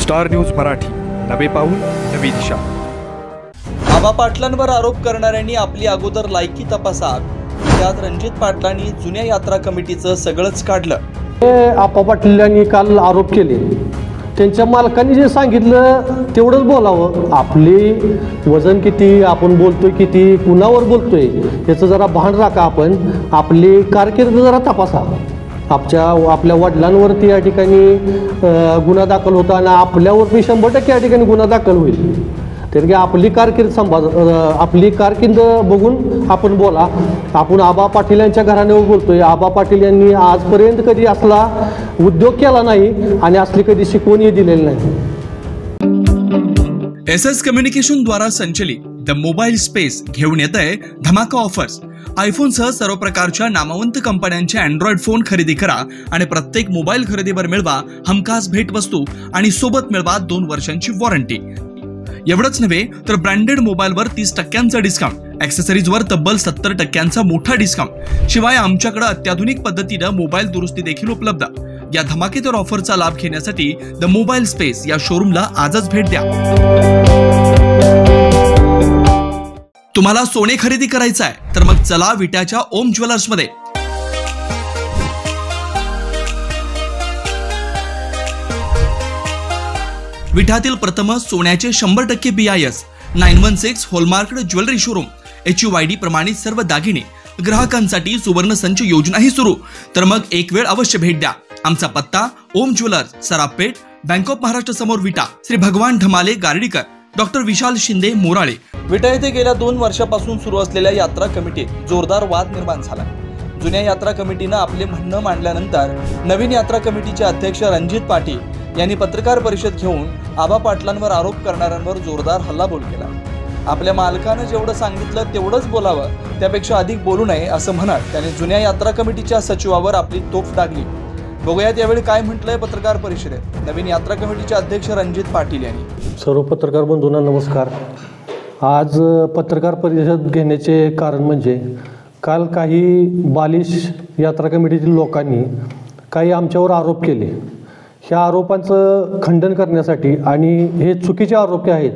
Star news Marathi, नवे पाऊल नवी दिशा। आबा पाटलांवर आरोप करणाऱ्यांनी आपली अगोदर लायकी तपासावी। त्यात रणजित पाटलांनी जुन्या यात्रा कमिटीचं सगळंच काढलं। आबा पाटलांनी काल आरोप केले, त्यांच्या मालकांनी जे सांगितलं तेवढंच बोलावं। आपली वजन किती, आपण बोलतोय किती, कुणावर बोलतोय याचं जरा भान राखा। आपण आपली कारकीर्द जरा तपासा। आपल्या वडिलांवरती या ठिकाणी गुन्हा दाखल होता आणि आपल्यावर 100% या ठिकाणी गुन्हा दाखल होईल। तर आपली कारकीर्द आपली कारकीर्द बघून आपण बोला। आपण आबा पाटील यांच्या घराण्यावर बोलतोय। आबा पाटील यांनी आजपर्यंत कधी असला उद्योग केला नाही आणि असली कधी शिकवणही दिलेली नाही। SS कम्युनिकेशन द्वारा संचलित द मोबाईल स्पेस घेऊन येत आहे धमाका ऑफर्स। आयफोन सह सर्व प्रकारच्या नामवंत कंपन्यांचे अँड्रॉइड फोन खरेदी करा आणि प्रत्येक मोबाईल खरेदीवर मिळवा हमखास भेटवस्तू आणि सोबत मिळवा 2 वर्षांची वॉरंटी। एवढंच नव्हे तर ब्रँडेड मोबाईलवर 30% डिस्काउंट, ॲक्सेसरीजवर तब्बल 70% मोठा डिस्काउंट। शिवाय आमच्याकडे अत्याधुनिक पद्धतीने मोबाईल दुरुस्ती देखील उपलब्ध। या धमाकेदार ऑफरचा लाभ घेण्यासाठी द मोबाईल स्पेस या शोरूमला आजच भेट द्या। तुम्हाला सोने खरेदी करायचं आहे तर मग चला विट्याच्या ओम ज्वेलर्स मध्ये। विट्यातील प्रथम सोन्याचे 100% BIS 916 hallmark jewellery showroom. HUID प्रमाणित सर्व दागिने ग्राहकांसाठी सुवर्ण संच योजनाही सुरू। तर मग एक वेळ अवश्य भेट द्या। आमचा पत्ता ओम ज्वेलर्स, सराफपेठ, बँक ऑफ महाराष्ट्र समोर विटा, श्री भगवान ढमाले गार्डीकर, डॉक्टर विशाल शिंदे मोराळे। विटा येथे गेल्या 2 वर्षापासून सुरू असलेल्या यात्रा कमिटीत जोरदार वाद निर्माण झाला। जुन्या यात्रा कमिटीनं आपले म्हणणं मांडल्यानंतर नवीन यात्रा कमिटीचे अध्यक्ष रणजित पाटील यांनी पत्रकार परिषद घेऊन आबा पाटलांवर आरोप करणाऱ्यांवर जोरदार हल्लाबोल केला। आपल्या मालकानं जेवढं सांगितलं तेवढंच बोलावं, त्यापेक्षा अधिक बोलू नये असं म्हणत त्यांनी जुन्या यात्रा कमिटीच्या सचिवावर आपली तोफ डागली। बघूयात यावेळी काय म्हटलंय पत्रकार परिषदेत नवीन यात्रा कमिटीचे अध्यक्ष रणजित पाटील यांनी। सर्व पत्रकार बंधूंना नमस्कार। आज पत्रकार परिषद घेण्याचे कारण म्हणजे काल काही बालिश यात्रा कमिटीतील लोकांनी काही आमच्यावर आरोप केले। ह्या आरोपांचं खंडन करण्यासाठी आणि हे चुकीचे आरोप आहेत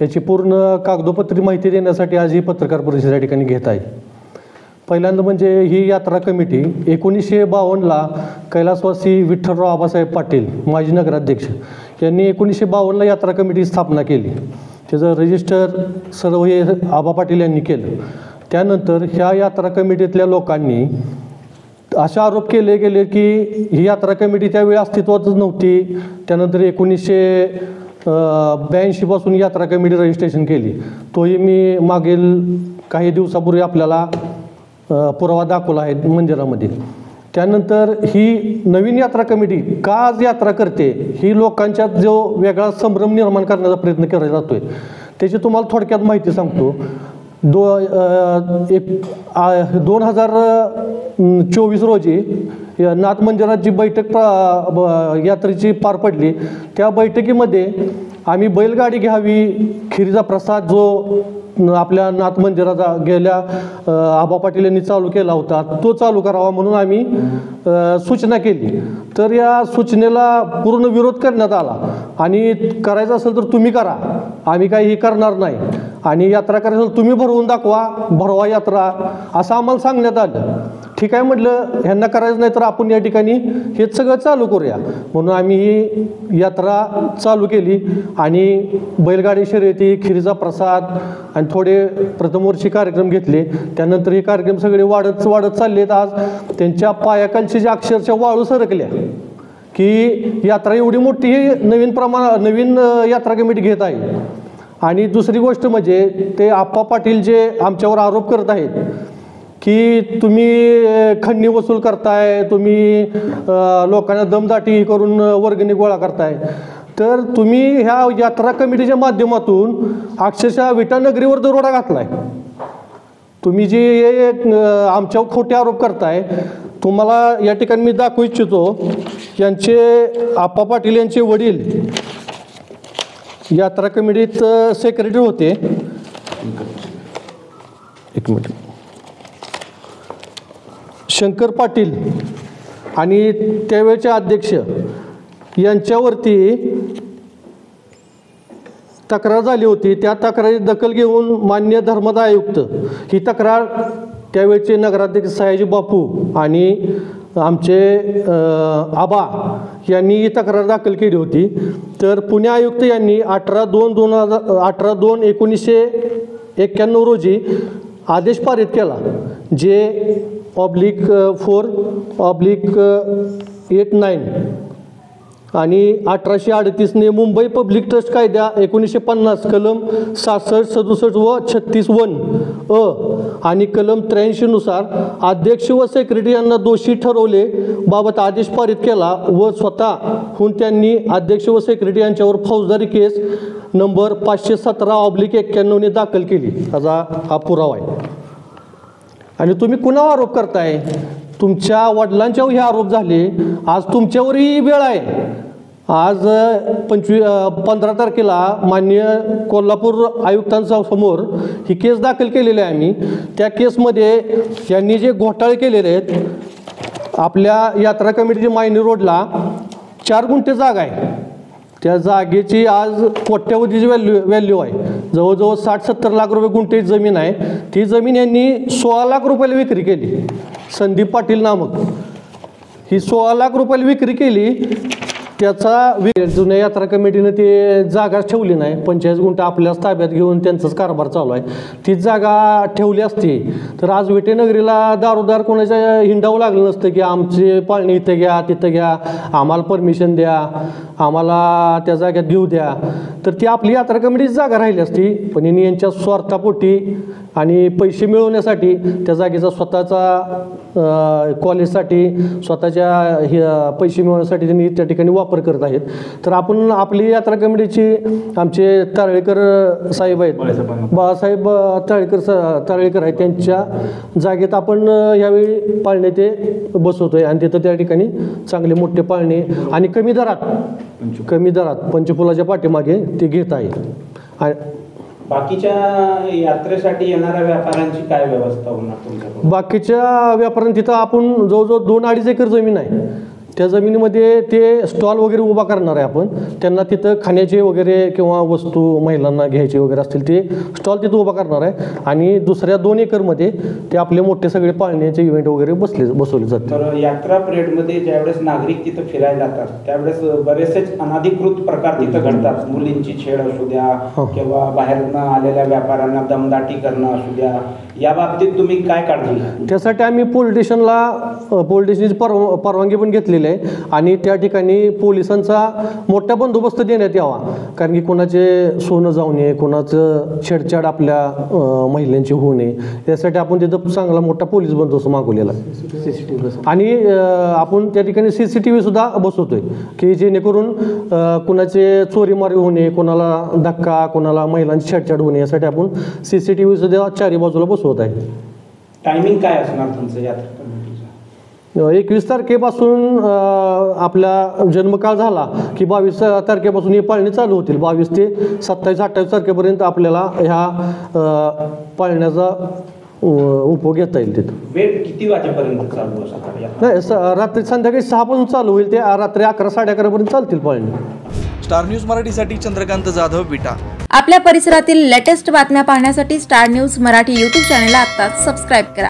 याची पूर्ण कागदोपत्री माहिती देण्यासाठी आज ही पत्रकार परिषद या ठिकाणी घेत आहे। पहिल्यांदा म्हणजे ही यात्रा कमिटी 1952ला कैलासवासी विठ्ठलराव आबासाहेब पाटील माजी नगराध्यक्ष यांनी 1952ला यात्रा कमिटी स्थापना केली। त्याचं रजिस्टर सर्व हे आबा पाटील यांनी केलं। त्यानंतर ह्या यात्रा कमिटीतल्या लोकांनी असे आरोप केले गेले की ही यात्रा कमिटी त्यावेळी अस्तित्वातच नव्हती। त्यानंतर 1982 पासून यात्रा कमिटी रजिस्ट्रेशन केली। तोही मी मागील काही दिवसापूर्वी आपल्याला पुरावा दाखवला आहे मंदिरामध्ये। त्यानंतर ही नवीन यात्रा कमिटी का आज यात्रा करते ही लोकांच्यात जो वेगळा संभ्रम निर्माण करण्याचा प्रयत्न केला जातोय त्याची तुम्हाला थोडक्यात माहिती सांगतो। 2024 रोजी नाथ मंदिरात जी बैठक यात्रेची पार पडली, त्या बैठकीमध्ये आम्ही बैलगाडी घ्यावी, खिरीचा प्रसाद जो आपल्या नाथ मंदिराचा गेल्या आबा पाटील यांनी चालू केला होता तो चालू करावा म्हणून आम्ही सूचना केली। तर या सूचनेला पूर्ण विरोध करण्यात आला आणि करायचं असेल तर तुम्ही करा, आम्ही काही करणार नाही, आणि यात्रा करायचं असेल तुम्ही भरवून दाखवा, भरवा यात्रा असं आम्हाला सांगण्यात आलं। ठीक आहे म्हटलं, ह्यांना करायचं नाही तर आपण या ठिकाणी हे सगळं चालू करूया म्हणून आम्ही ही यात्रा चालू केली आणि बैलगाडी शर्यती, खिरीचा प्रसाद आणि थोडे प्रथमवर्षी कार्यक्रम घेतले। त्यानंतर हे कार्यक्रम सगळे वाढत चाललेत। आज त्यांच्या पायाखालची जे अक्षरशः वाळू सरकल्या की यात्रा एवढी मोठी ही नवीन यात्रा कमिटी घेत आहे। आणि दुसरी गोष्ट म्हणजे ते आप्पा पाटील जे आमच्यावर आरोप करत आहेत की तुम्ही खंडणी वसूल करताय, तुम्ही लोकांना दमदाटी करून वर्गणी गोळा करताय, तर तुम्ही ह्या यात्रा कमिटीच्या माध्यमातून अक्षरशः विटा नगरीवर दरोडा घातलाय। तुम्ही जे आमच्यावर खोटे आरोप करताय, तुम्हाला या ठिकाणी मी दाखवू इच्छितो, यांचे आप्पा पाटील यांचे वडील यात्रा कमिटीत सेक्रेटरी होते। एक मिनिट, शंकर पाटील आणि त्यावेळेचे अध्यक्ष यांच्यावरती तक्रार झाली होती. त्या तक्रारी दखल घेऊन माननीय धर्मदाय आयुक्त ही तक्रार त्यावेळचे नगराध्यक्ष सयाजी बापू आणि आमचे आबा यांनी ही तक्रार दाखल केली होती. तर पुणे आयुक्त यांनी 18/2/1991 रोजी आदेश पारित केला, जे /4/89 आणि 1838ने मुंबई पब्लिक ट्रस्ट कायदा 1950 कलम 66, 67 व 36(1) आणि कलम 83 नुसार अध्यक्ष व सेक्रेटरी यांना दोषी ठरवले बाबत आदेश पारित केला व स्वतःहून त्यांनी अध्यक्ष व सेक्रेटरी यांच्यावर फौजदारी केस नंबर 517/91 दाखल केली. त्याचा हा पुरावा आहे. आणि तुम्ही कुणावर आरोप करताय? तुमच्या वडिलांच्यावर हे आरोप झाले. आज तुमच्यावरही वेळ आहे. आज 15 तारखेला माननीय कोल्हापूर आयुक्तांच्या समोर ही केस दाखल केलेली आहे आम्ही. त्या केसमध्ये यांनी जे घोटाळे केलेले आहेत, आपल्या यात्रा कमिटीची मायनी रोडला 4 गुंठे जागा आहे. त्या जागेची आज कोट्यवधीची व्हॅल्यू आहे. जवळजवळ 60-70 लाख रुपये गुंठे जमीन आहे. ती जमीन यांनी 16 लाख रुपयाला विक्री केली. संदीप पाटील नामक ही 16 लाख रुपयाला विक्री केली. त्याचा जुन्या यात्रा कमिटीनं ते जागा ठेवली नाही. 45 गुंठे आपल्याच ताब्यात घेऊन त्यांचाच कारभार चालू आहे. तीच जागा ठेवली असती तर आज विटेनगरीला दारोदार कोणाच्या हिंडावं लागलं नसतं की आमचे पाळणे इथं घ्या, तिथं घ्या, आम्हाला परमिशन द्या, आम्हाला त्या जाग्यात घेऊ द्या. तर ती आपली यात्रा कमिटीची जागा राहिली असती. पण यांनी यांच्या स्वार्थापोटी आणि पैसे मिळवण्यासाठी त्या जागेचा स्वतःचा कॉलेजसाठी, स्वतःच्या पैसे मिळवण्यासाठी त्यांनी त्या ठिकाणी वापर करत आहेत. तर आपण आपली यात्रा कमिटीची आमचे तारळेकर साहेब आहेत, बाळासाहेब तारळेकर आहेत, त्यांच्या जागेत आपण यावेळी पाळणे ते बसवतोय आणि तिथं त्या ठिकाणी चांगले मोठे पाळणे आणि कमी दरात पंचफुलाच्या पाठीमागे ते घेत आहे. बाकीच्या यात्रेसाठी येणाऱ्या व्यापाऱ्यांची काय व्यवस्था होणार तुमच्याकडून? बाकीच्या व्यापाऱ्यांनी तिथं आपण जवळजवळ 2-2.5 एकर जमीन आहे. त्या जमिनीमध्ये ते स्टॉल वगैरे उभा करणार आहे आपण. त्यांना तिथं खाण्याचे वगैरे किंवा वस्तू महिलांना घ्यायचे वगैरे असतील ते स्टॉल तिथं उभा करणार आहे. आणि दुसऱ्या 2 एकरमध्ये ते आपले मोठे सगळे पाळण्याचे इव्हेंट वगैरे बसवले जातात. तर यात्रा पिरियडमध्ये ज्यावेळेस नागरिक तिथं फिरायला जातात त्यावेळेस बरेचसेच अनधिकृत प्रकार तिथं घडतात. मुलींची छेड असू द्या किंवा बाहेरनं आलेल्या व्यापाऱ्यांना दमदाटी करणं असू द्या, या बाबतीत तुम्ही काय काळजी घ्या? त्यासाठी आम्ही पोलीस स्टेशनची परवानगी पण घेतलेली आहे आणि त्या ठिकाणी पोलिसांचा मोठा बंदोबस्त देण्यात यावा. कारण की कोणाचे सोनं जाऊ नये, कोणाचं छेडछाड आपल्या महिलांची होऊ नये, यासाठी आपण तिथं चांगला मोठा पोलीस बंदोबस्त मागवलेला आहे. आणि आपण त्या ठिकाणी CCTV सुद्धा बसवतोय की जेणेकरून कोणाचे चोरीमारी होऊ नये, कोणाला धक्का, कोणाला महिलांची छेडछाड होऊ नये, यासाठी आपण CCTV सुद्धा 4ही बाजूला बसवतो आहे. टायमिंग काय असणार तुमचं यात्रा कमिटीचं? 21 तारखेपासून आपला जन्मकाळ झाला की 22 तारखेपासून ही पाळणी चालू होतील. 22 ते 27-28 तारखेपर्यंत आपल्याला ह्या पाळण्याचा उपभोग घेता येईल. तिथं वेळ किती वाजेपर्यंत चालू असणार? नाही, रात्री संध्याकाळी 6 पासून चालू होईल ते रात्री 11-11:30 पर्यंत चालतील पाळणी. स्टार न्यूज मराठीसाठी चंद्रकांत जाधव, विटा. आपल्या परिसरातील लेटेस्ट बातम्या पाहण्यासाठी स्टार न्यूज मराठी यूट्यूब चॅनलला आत्ताच सबस्क्राईब करा.